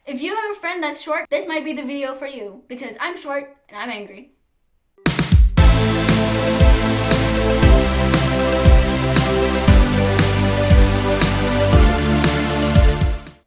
If you have a friend that's short, this might be the video for you because I'm short and I'm angry.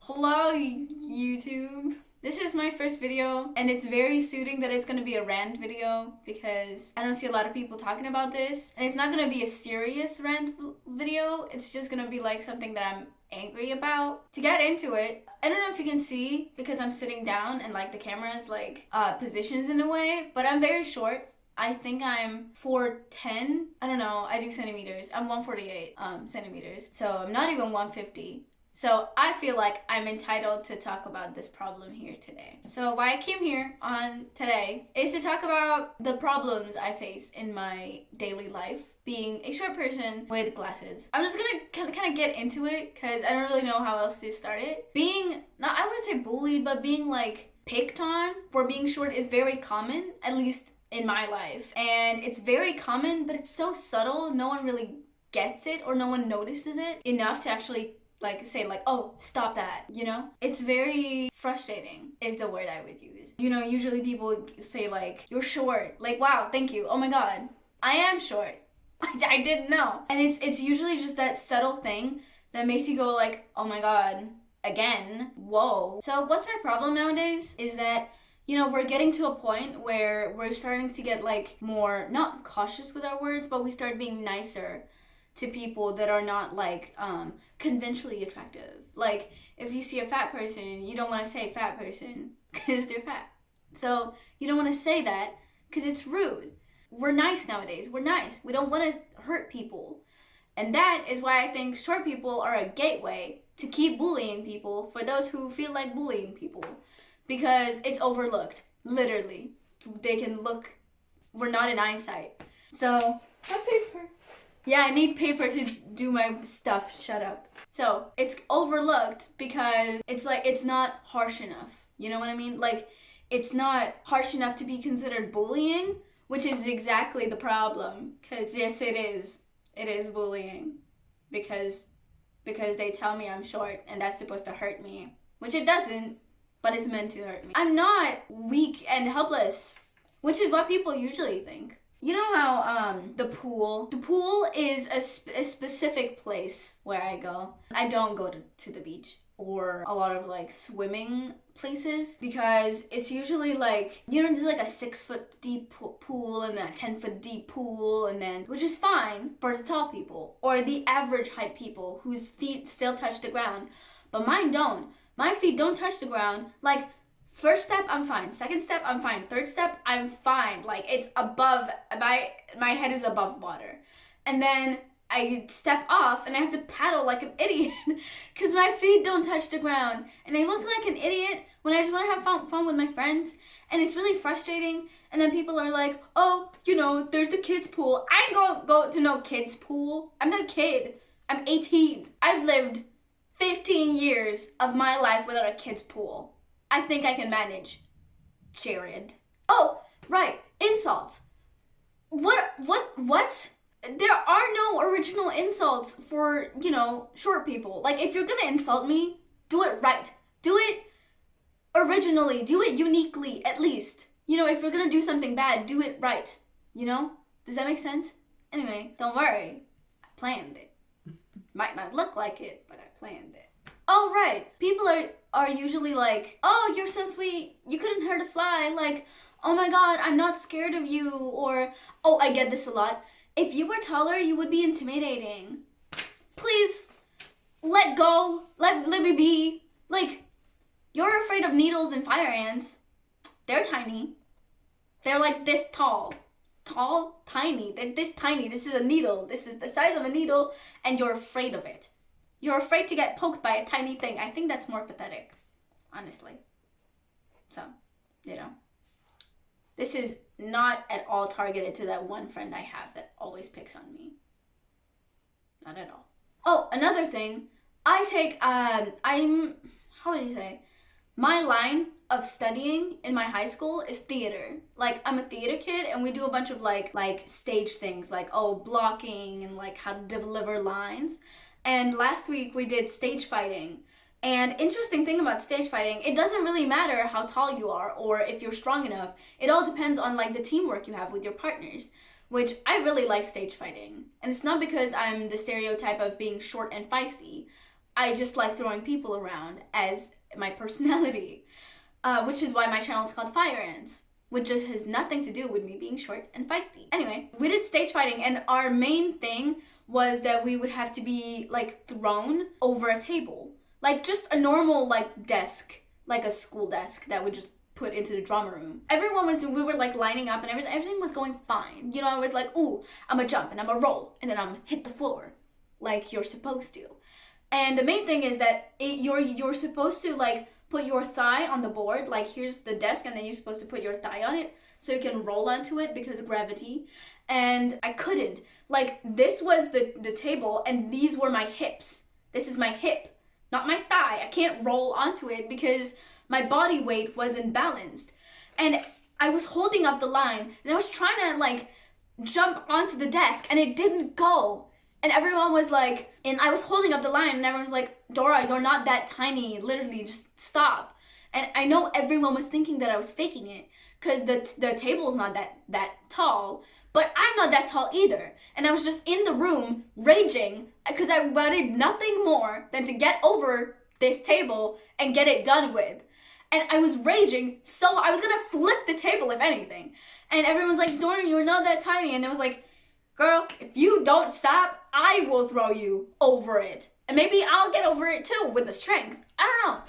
Hello, YouTube. This is my first video, and it's very suiting that it's gonna be a rant video because I don't see a lot of people talking about this, and it's not gonna be a serious rant video. It's just gonna be like something that I'm angry about. To get into it, I don't know if you can see because I'm sitting down and like the camera is like positions in a way, but I'm very short. I think I'm 4'10". I don't know, I do centimeters. I'm 148 centimeters, so I'm not even 150. So I feel like I'm entitled to talk about this problem here today. So why I came here on today is to talk about the problems I face in my daily life being a short person with glasses. I'm just gonna kind of get into it because I don't really know how else to start it. Being, not I wouldn't say bullied, but being like picked on for being short is very common, at least in my life. And it's very common, but it's so subtle, no one really gets it or no one notices it enough to actually like say like, oh, stop that, you know? It's very frustrating is the word I would use. You know, usually people say like, you're short. Like, wow, thank you. Oh my God, I am short. I didn't know. And it's usually just that subtle thing that makes you go like, oh my God, again, whoa. So what's my problem nowadays is that, you know, we're getting to a point where we're starting to get like more, not cautious with our words, but we start being nicer to people that are not like conventionally attractive. Like if you see a fat person, you don't want to say fat person because they're fat. So you don't want to say that because it's rude. We're nice nowadays. We're nice. We don't want to hurt people. And that is why I think short people are a gateway to keep bullying people for those who feel like bullying people. Because it's overlooked. Literally. They can look. We're not in eyesight. So, have paper. Yeah, I need paper to do my stuff. Shut up. So, it's overlooked because it's like, it's not harsh enough. You know what I mean? Like, it's not harsh enough to be considered bullying, which is exactly the problem. Because, yes, it is. It is bullying. Because they tell me I'm short and that's supposed to hurt me. Which it doesn't, but it's meant to hurt me. I'm not weak and helpless, which is what people usually think. You know how the pool is a specific place where I go. I don't go to the beach or a lot of like swimming places because it's usually like, you know, there's like a 6 foot deep pool and then a 10 foot deep pool, and then, which is fine for the tall people or the average height people whose feet still touch the ground, but mine don't. My feet don't touch the ground. Like, first step, I'm fine. Second step, I'm fine. Third step, I'm fine. Like, it's above, my head is above water. And then I step off and I have to paddle like an idiot because my feet don't touch the ground. And I look like an idiot when I just want to have fun with my friends. And it's really frustrating. And then people are like, oh, you know, there's the kids' pool. I ain't go to no kids' pool. I'm not a kid. I'm 18. I've lived 15 years of my life without a kid's pool. I think I can manage. Jared. Oh, right. Insults. What? There are no original insults for, you know, short people. Like, if you're gonna insult me, do it right. Do it originally. Do it uniquely, at least. You know, if you're gonna do something bad, do it right. You know? Does that make sense? Anyway, don't worry. I planned it. Might not look like it, but I planned it. Oh, right. People are usually like, oh, you're so sweet. You couldn't hurt a fly. Like, oh my God, I'm not scared of you. Or, oh, I get this a lot. If you were taller, you would be intimidating. Please, let go. Let me be. Like, you're afraid of needles and fire ants. They're tiny. They're like this tall. Tall, tiny. They're this tiny. This is a needle. This is the size of a needle, and you're afraid of it. You're afraid to get poked by a tiny thing. I think that's more pathetic, honestly. So, you know. This is not at all targeted to that one friend I have that always picks on me. Not at all. Oh, another thing. I take, how would you say? My line of studying in my high school is theater. Like, I'm a theater kid and we do a bunch of like stage things, like, oh, blocking and like how to deliver lines. And last week we did stage fighting. And interesting thing about stage fighting, it doesn't really matter how tall you are or if you're strong enough. It all depends on like the teamwork you have with your partners, which I really like stage fighting. And it's not because I'm the stereotype of being short and feisty. I just like throwing people around as my personality, which is why my channel is called Fire Ants, which just has nothing to do with me being short and feisty. Anyway, we did stage fighting, and our main thing was that we would have to be like thrown over a table. Like just a normal like desk, like a school desk that would just put into the drama room. We were like lining up and everything was going fine. You know, I was like, ooh, I'm gonna jump and I'm gonna roll and then I'm gonna hit the floor like you're supposed to. And the main thing is that you're supposed to like put your thigh on the board, like here's the desk and then you're supposed to put your thigh on it so you can roll onto it because of gravity. And I couldn't. Like this was the table and these were my hips. This is my hip, not my thigh. I can't roll onto it because my body weight wasn't balanced. And I was holding up the line and I was trying to like jump onto the desk and it didn't go. And everyone was like, and I was holding up the line and everyone was like, Dora, you're not that tiny, literally, just stop. And I know everyone was thinking that I was faking it because the table's not that tall, but I'm not that tall either. And I was just in the room raging because I wanted nothing more than to get over this table and get it done with. And I was raging so I was gonna flip the table if anything. And everyone's like, Dora, you're not that tiny. And it was like, girl, if you don't stop, I will throw you over it. And maybe I'll get over it too with the strength. I don't know.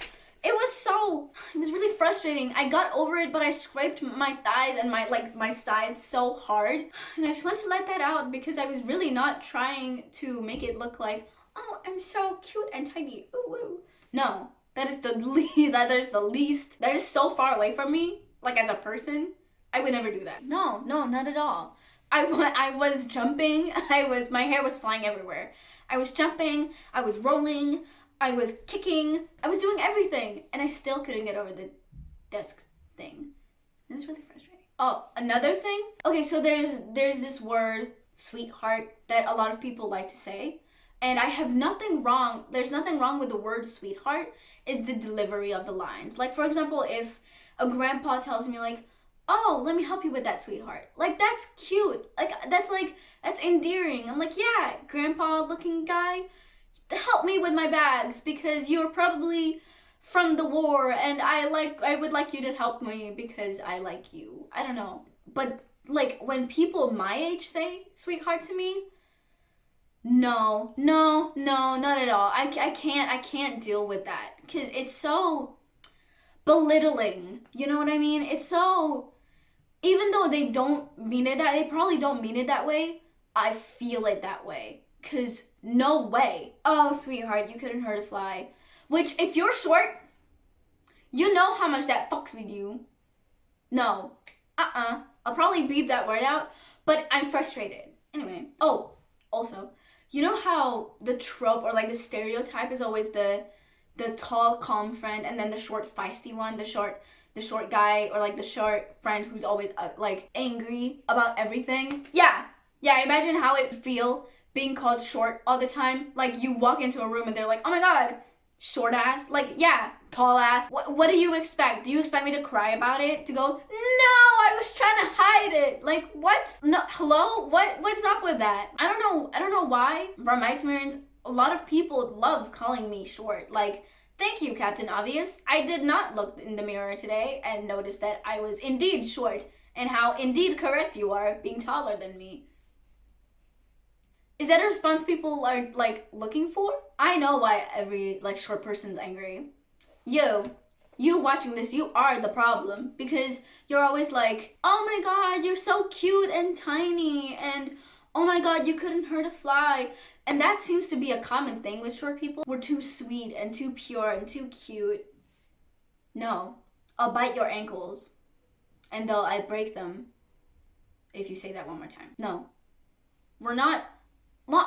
It was really frustrating. I got over it, but I scraped my thighs and my sides so hard. And I just wanted to let that out because I was really not trying to make it look like, oh, I'm so cute and tiny. Ooh, ooh. No, that is the least, that is so far away from me, like as a person. I would never do that. No, not at all. I was jumping, my hair was flying everywhere. I was jumping, I was rolling, I was kicking, I was doing everything, and I still couldn't get over the desk thing. It was really frustrating. Oh, another thing? Okay, so there's this word, sweetheart, that a lot of people like to say, and there's nothing wrong with the word sweetheart, it's the delivery of the lines. Like, for example, if a grandpa tells me like, oh, let me help you with that, sweetheart. Like, that's cute. Like, that's endearing. I'm like, yeah, grandpa looking guy, help me with my bags because you're probably from the war and I would like you to help me because I like you. I don't know. But like when people my age say sweetheart to me, no, not at all. I can't deal with that because it's so belittling. You know what I mean? It's so, even though they probably don't mean it that way, I feel it that way. Cause no way. Oh, sweetheart, you couldn't hurt a fly. Which, if you're short, you know how much that fucks with you. No. I'll probably beep that word out, but I'm frustrated. Anyway. Oh, also, you know how the trope or like the stereotype is always the tall, calm friend and then the short, feisty one, the short guy or like the short friend who's always like angry about everything. Yeah, imagine how it feel being called short all the time. Like you walk into a room and they're like, oh my god, short ass. Like, yeah, tall ass. What do you expect? Do you expect me to cry about it? To go, no, I was trying to hide it. Like, what? No, hello? What's up with that? I don't know why. From my experience, a lot of people love calling me short. Like, thank you, Captain Obvious. I did not look in the mirror today and notice that I was indeed short and how indeed correct you are being taller than me. Is that a response people are like looking for? I know why every like short person's angry. You watching this, you are the problem because you're always like, oh my god, you're so cute and tiny and oh my god, you couldn't hurt a fly. And that seems to be a common thing with short people. We're too sweet and too pure and too cute. No, I'll bite your ankles and I'll break them if you say that one more time. No, we're not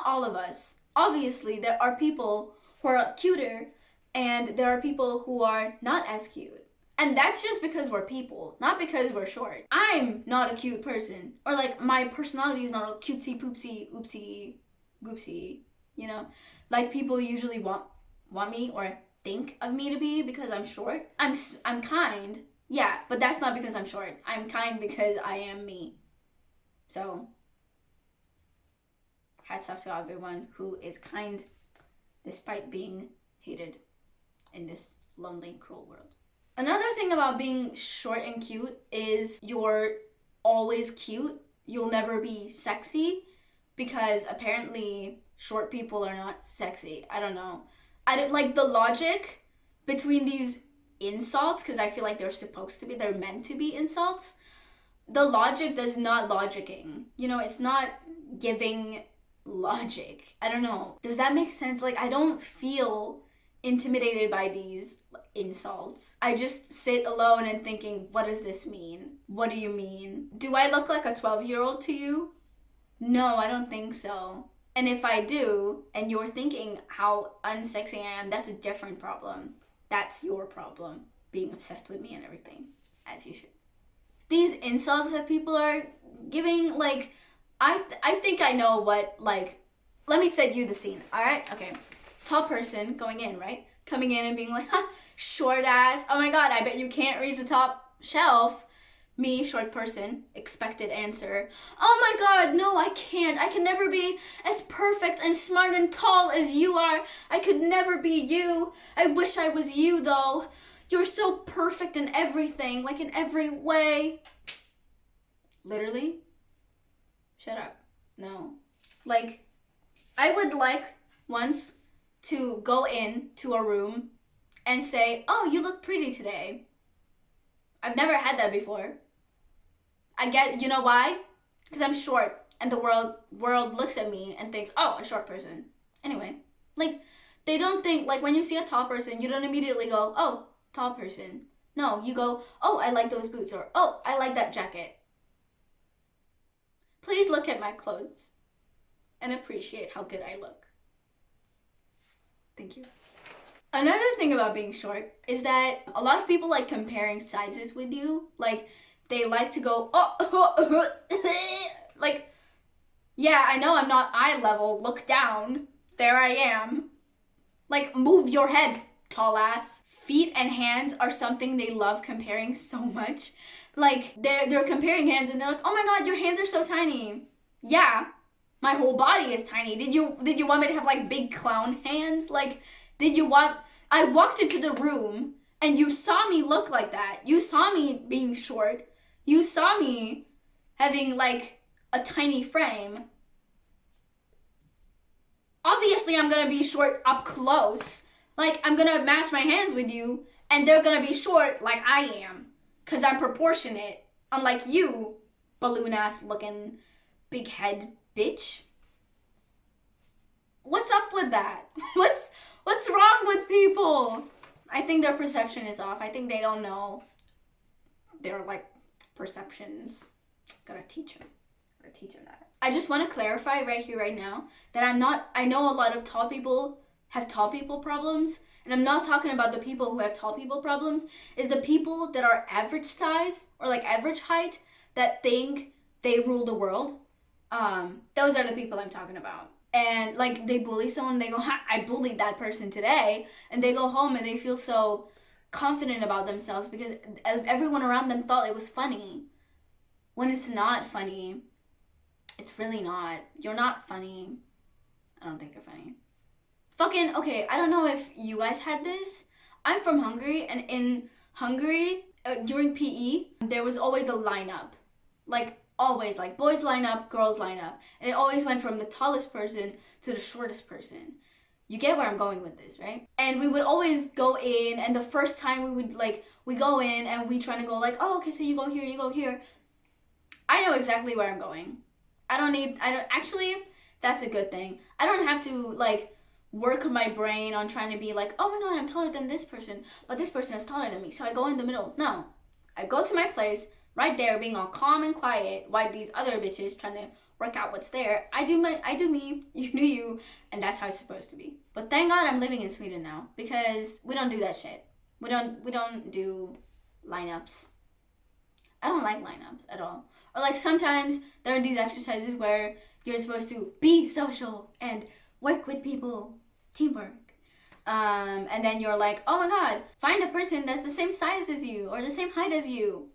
all of us. Obviously, there are people who are cuter and there are people who are not as cute. And that's just because we're people, not because we're short. I'm not a cute person. Or like my personality is not a cutesy poopsy oopsie goopsie, you know? Like people usually want me or think of me to be because I'm short. I'm kind, yeah, but that's not because I'm short. I'm kind because I am me. So, hats off to everyone who is kind despite being hated in this lonely, cruel world. Another thing about being short and cute is you're always cute. You'll never be sexy because apparently short people are not sexy. I don't know. I don't like the logic between these insults because I feel like they're meant to be insults. The logic does not logicking. You know, it's not giving logic. I don't know. Does that make sense? Like, I don't feel intimidated by these insults. I just sit alone and thinking, what does this mean? What do you mean? Do I look like a 12-year-old to you? No, I don't think so. And if I do, and you're thinking how unsexy I am, that's a different problem. That's your problem, being obsessed with me and everything, as you should. These insults that people are giving, like, I think I know what, like, let me set you the scene, alright? Okay. Tall person going in, right? Coming in and being like, ha, short ass. Oh my god, I bet you can't reach the top shelf. Me, short person, expected answer. Oh my god, no, I can't. I can never be as perfect and smart and tall as you are. I could never be you. I wish I was you, though. You're so perfect in everything, like in every way. Literally? Shut up. No. Like, I would like once to go in to a room and say, oh, you look pretty today. I've never had that before. You know why? Because I'm short and the world looks at me and thinks, oh, a short person. Anyway, like, they don't think, like, when you see a tall person, you don't immediately go, oh, tall person. No, you go, oh, I like those boots, or, oh, I like that jacket. Please look at my clothes and appreciate how good I look. Thank you. Another thing about being short is that a lot of people like comparing sizes with you. Like, they like to go, oh, like, yeah, I know I'm not eye level. Look down. There I am. Like, move your head, tall ass. Feet and hands are something they love comparing so much. Like, they're comparing hands and they're like, oh my god, your hands are so tiny. Yeah, my whole body is tiny. Did you want me to have, like, big clown hands? Like, I walked into the room and you saw me look like that. You saw me being short. You saw me having, like, a tiny frame. Obviously, I'm gonna be short up close. Like, I'm gonna match my hands with you, and they're gonna be short like I am. Because I'm proportionate. Unlike you, balloon-ass looking big head bitch. What's up with that? What's wrong with people? I think their perception is off. I think they don't know their, like, perceptions. Gotta teach them that. I just want to clarify right here, right now, that I know a lot of tall people have tall people problems, and I'm not talking about the people who have tall people problems, is the people that are average size, or like average height, that think they rule the world. Those are the people I'm talking about. And, like, they bully someone, they go, ha, I bullied that person today, and they go home and they feel so confident about themselves because everyone around them thought it was funny. When it's not funny, it's really not. You're not funny. I don't think you're funny. Fucking, okay, I don't know if you guys had this. I'm from Hungary, and in Hungary, during PE, there was always a lineup. Like, always, like, boys line up, girls line up. And it always went from the tallest person to the shortest person. You get where I'm going with this, right? And we would always go in, and the first time we go in, and we go like, oh, okay, so you go here. I know exactly where I'm going. Actually, that's a good thing. I don't have to, like, work my brain on trying to be like, oh my god, I'm taller than this person, but this person is taller than me, so I go in the middle. No. I go to my place, right there, being all calm and quiet, while these other bitches trying to work out what's there. I do me, you do you, and that's how it's supposed to be. But thank God I'm living in Sweden now, because we don't do that shit. We don't do lineups. I don't like lineups at all. Or, like, sometimes there are these exercises where you're supposed to be social and work with people, teamwork. And then you're like, oh my god, find a person that's the same size as you or the same height as you.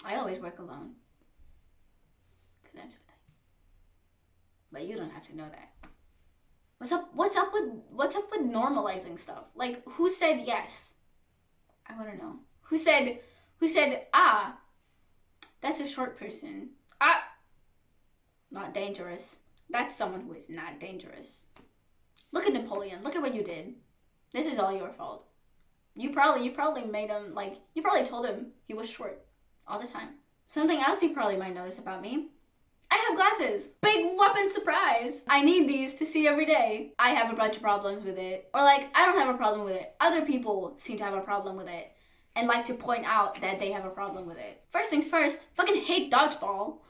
I always work alone. But you don't have to know that. What's up with normalizing stuff? Like, who said yes? I want to know. Who said, that's a short person. Not dangerous. That's someone who is not dangerous. Look at Napoleon. Look at what you did. This is all your fault. You probably made him, like, you probably told him he was short all the time. Something else you probably might notice about me. I have glasses. Big weapon surprise. I need these to see every day. I have a bunch of problems with it. Or like, I don't have a problem with it. Other people seem to have a problem with it and like to point out that they have a problem with it. First things first, fucking hate dodgeball.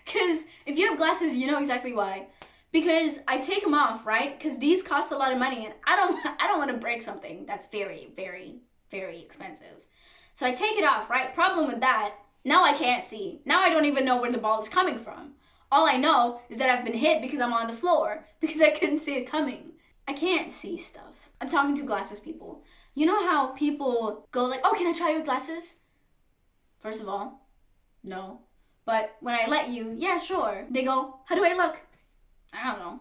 Because if you have glasses, you know exactly why. Because I take them off, right? Because these cost a lot of money and I don't want to break something that's very, very, very expensive. So I take it off, right? Problem with that, now I can't see. Now I don't even know where the ball is coming from. All I know is that I've been hit because I'm on the floor, because I couldn't see it coming. I can't see stuff. I'm talking to glasses people. You know how people go like, oh, can I try your glasses? First of all, no. But when I let you, yeah, sure. They go, how do I look? I don't know.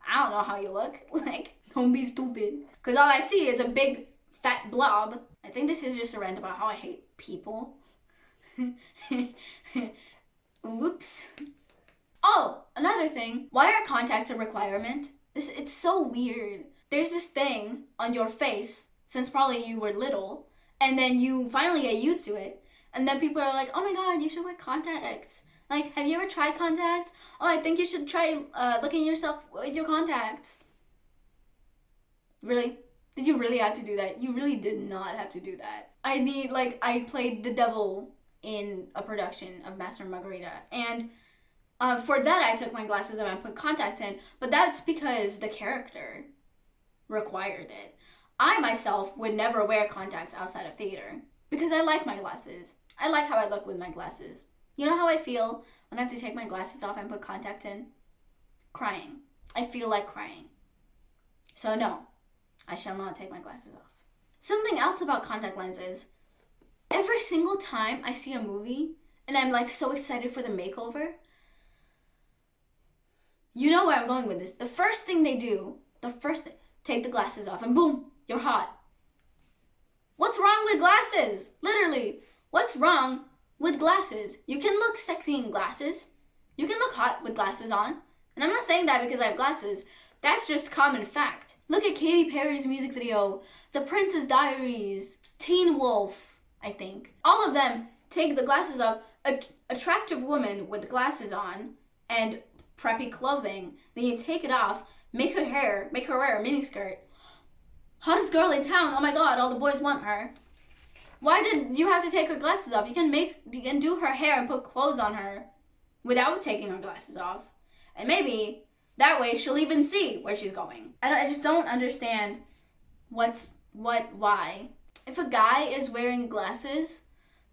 I don't know how you look. Like, don't be stupid. Because all I see is a big fat blob. I think this is just a rant about how I hate people. Oops. Oh, another thing. Why are contacts a requirement? It's so weird. There's this thing on your face since probably you were little, and then you finally get used to it, and then people are like, oh my god, you should wear contacts. Like, have you ever tried contacts? Oh, I think you should try looking at yourself with your contacts. Really? Did you really have to do that? You really did not have to do that. I played the devil in a production of Master and Margarita, and for that I took my glasses off and put contacts in, but that's because the character required it. I myself would never wear contacts outside of theater because I like my glasses. I like how I look with my glasses. You know how I feel when I have to take my glasses off and put contacts in? Crying. I feel like crying. So no, I shall not take my glasses off. Something else about contact lenses. Every single time I see a movie and I'm like so excited for the makeover, you know where I'm going with this. The first thing they do, take the glasses off and boom, you're hot. What's wrong with glasses? Literally, what's wrong with glasses? You can look sexy in glasses. You can look hot with glasses on. And I'm not saying that because I have glasses. That's just common fact. Look at Katy Perry's music video, The Princess Diaries, Teen Wolf, I think. All of them take the glasses off. Attractive woman with glasses on and preppy clothing. Then you take it off, make her wear a miniskirt. Hottest girl in town. Oh my god, all the boys want her. Why did you have to take her glasses off? You can do her hair and put clothes on her without taking her glasses off. And maybe that way she'll even see where she's going. I just don't understand why. If a guy is wearing glasses,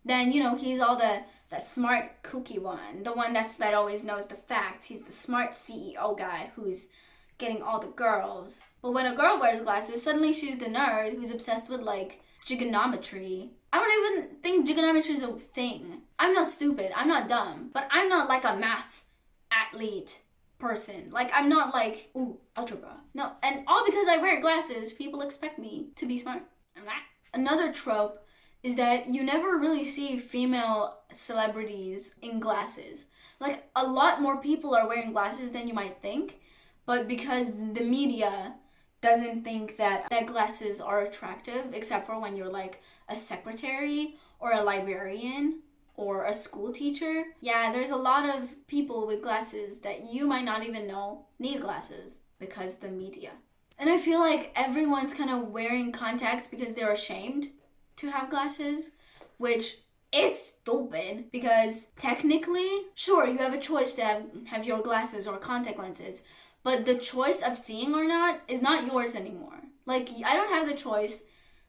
then, you know, he's all the smart, kooky one. The one that always knows the facts. He's the smart CEO guy who's getting all the girls. But when a girl wears glasses, suddenly she's the nerd who's obsessed with, like, trigonometry. I don't even think trigonometry is a thing. I'm not stupid. I'm not dumb. But I'm not like a math athlete person. Like, I'm not like, ooh, algebra. No, and all because I wear glasses, people expect me to be smart. I'm not. Another trope is that you never really see female celebrities in glasses. Like, a lot more people are wearing glasses than you might think, but because the media doesn't think that glasses are attractive, except for when you're like a secretary or a librarian or a school teacher. Yeah, there's a lot of people with glasses that you might not even know need glasses because the media. And I feel like everyone's kind of wearing contacts because they're ashamed to have glasses, which is stupid because technically, sure, you have a choice to have your glasses or contact lenses, but the choice of seeing or not is not yours anymore. Like, I don't have the choice.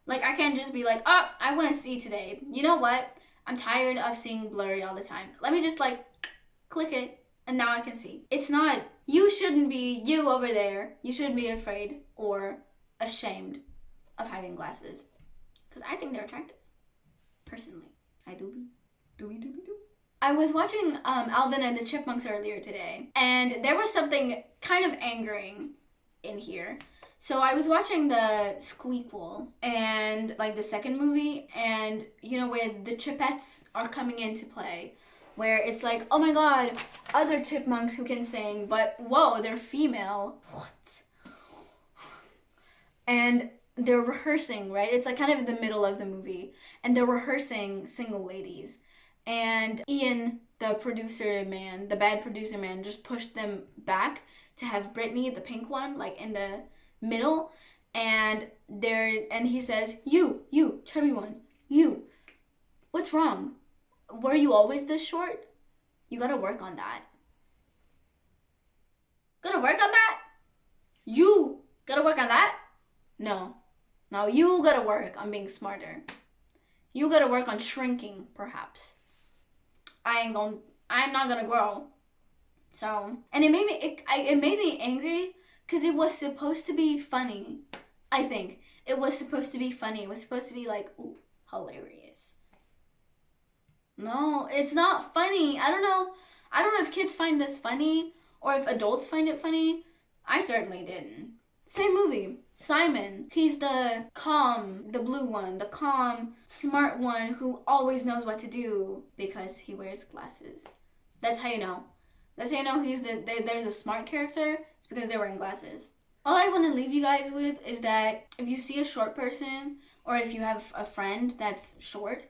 Like, I can't just be like, oh, I want to see today. You know what? I'm tired of seeing blurry all the time. Let me just, like, click it, And now I can see. It's not, you shouldn't be, you over there, you shouldn't be afraid or ashamed of having glasses. Because I think they're attractive. Personally. I do be. Do. I was watching Alvin and the Chipmunks earlier today, and there was something kind of angering in here. So I was watching the Squeakquel and like the second movie, and you know where the Chipettes are coming into play, where it's like, oh my god, other chipmunks who can sing, but whoa, they're female. What? And they're rehearsing, right? It's like kind of in the middle of the movie, and they're rehearsing Single Ladies. And Ian, the producer man, the bad producer man, just pushed them back to have Brittany, the pink one, like in the middle. And he says, you, chubby one, you, what's wrong? Were you always this short? You gotta work on that. Gotta work on that? You gotta work on that? No, you gotta work on being smarter. You gotta work on shrinking, perhaps. I'm not gonna grow. So, and it made me angry because it was supposed to be funny. I think it was supposed to be funny. It was supposed to be like, ooh, hilarious. No, it's not funny. I don't know if kids find this funny or if adults find it funny. I certainly didn't. Same movie. Simon. He's the blue one, the calm, smart one who always knows what to do because he wears glasses. That's how you know. That's how you know there's a smart character. It's because they're wearing glasses. All I want to leave you guys with is that if you see a short person or if you have a friend that's short,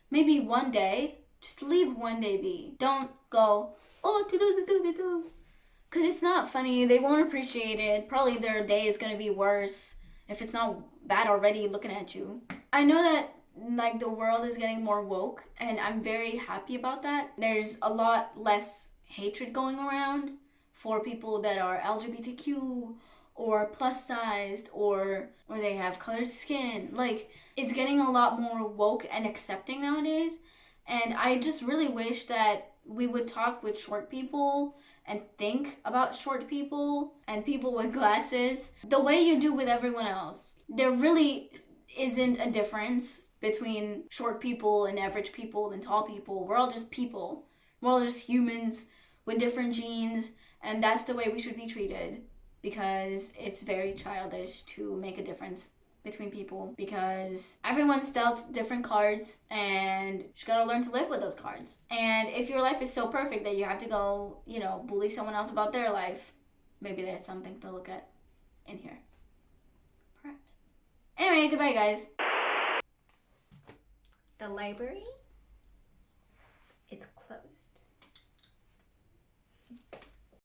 maybe one day, just leave one day be. Don't go, oh, because it's not funny. They won't appreciate it. Probably their day is going to be worse if it's not bad already looking at you. I know that like the world is getting more woke, and I'm very happy about that. There's a lot less hatred going around for people that are LGBTQ or plus sized or they have colored skin. Like, it's getting a lot more woke and accepting nowadays. And I just really wish that we would talk with short people and think about short people and people with glasses the way you do with everyone else. There really isn't a difference between short people and average people and tall people. We're all just people. We're all just humans with different genes, and that's the way we should be treated, because it's very childish to make a difference between people, because everyone's dealt different cards and you just gotta learn to live with those cards. And if your life is so perfect that you have to go, bully someone else about their life, maybe there's something to look at in here. Perhaps. Anyway, goodbye guys. The library is closed.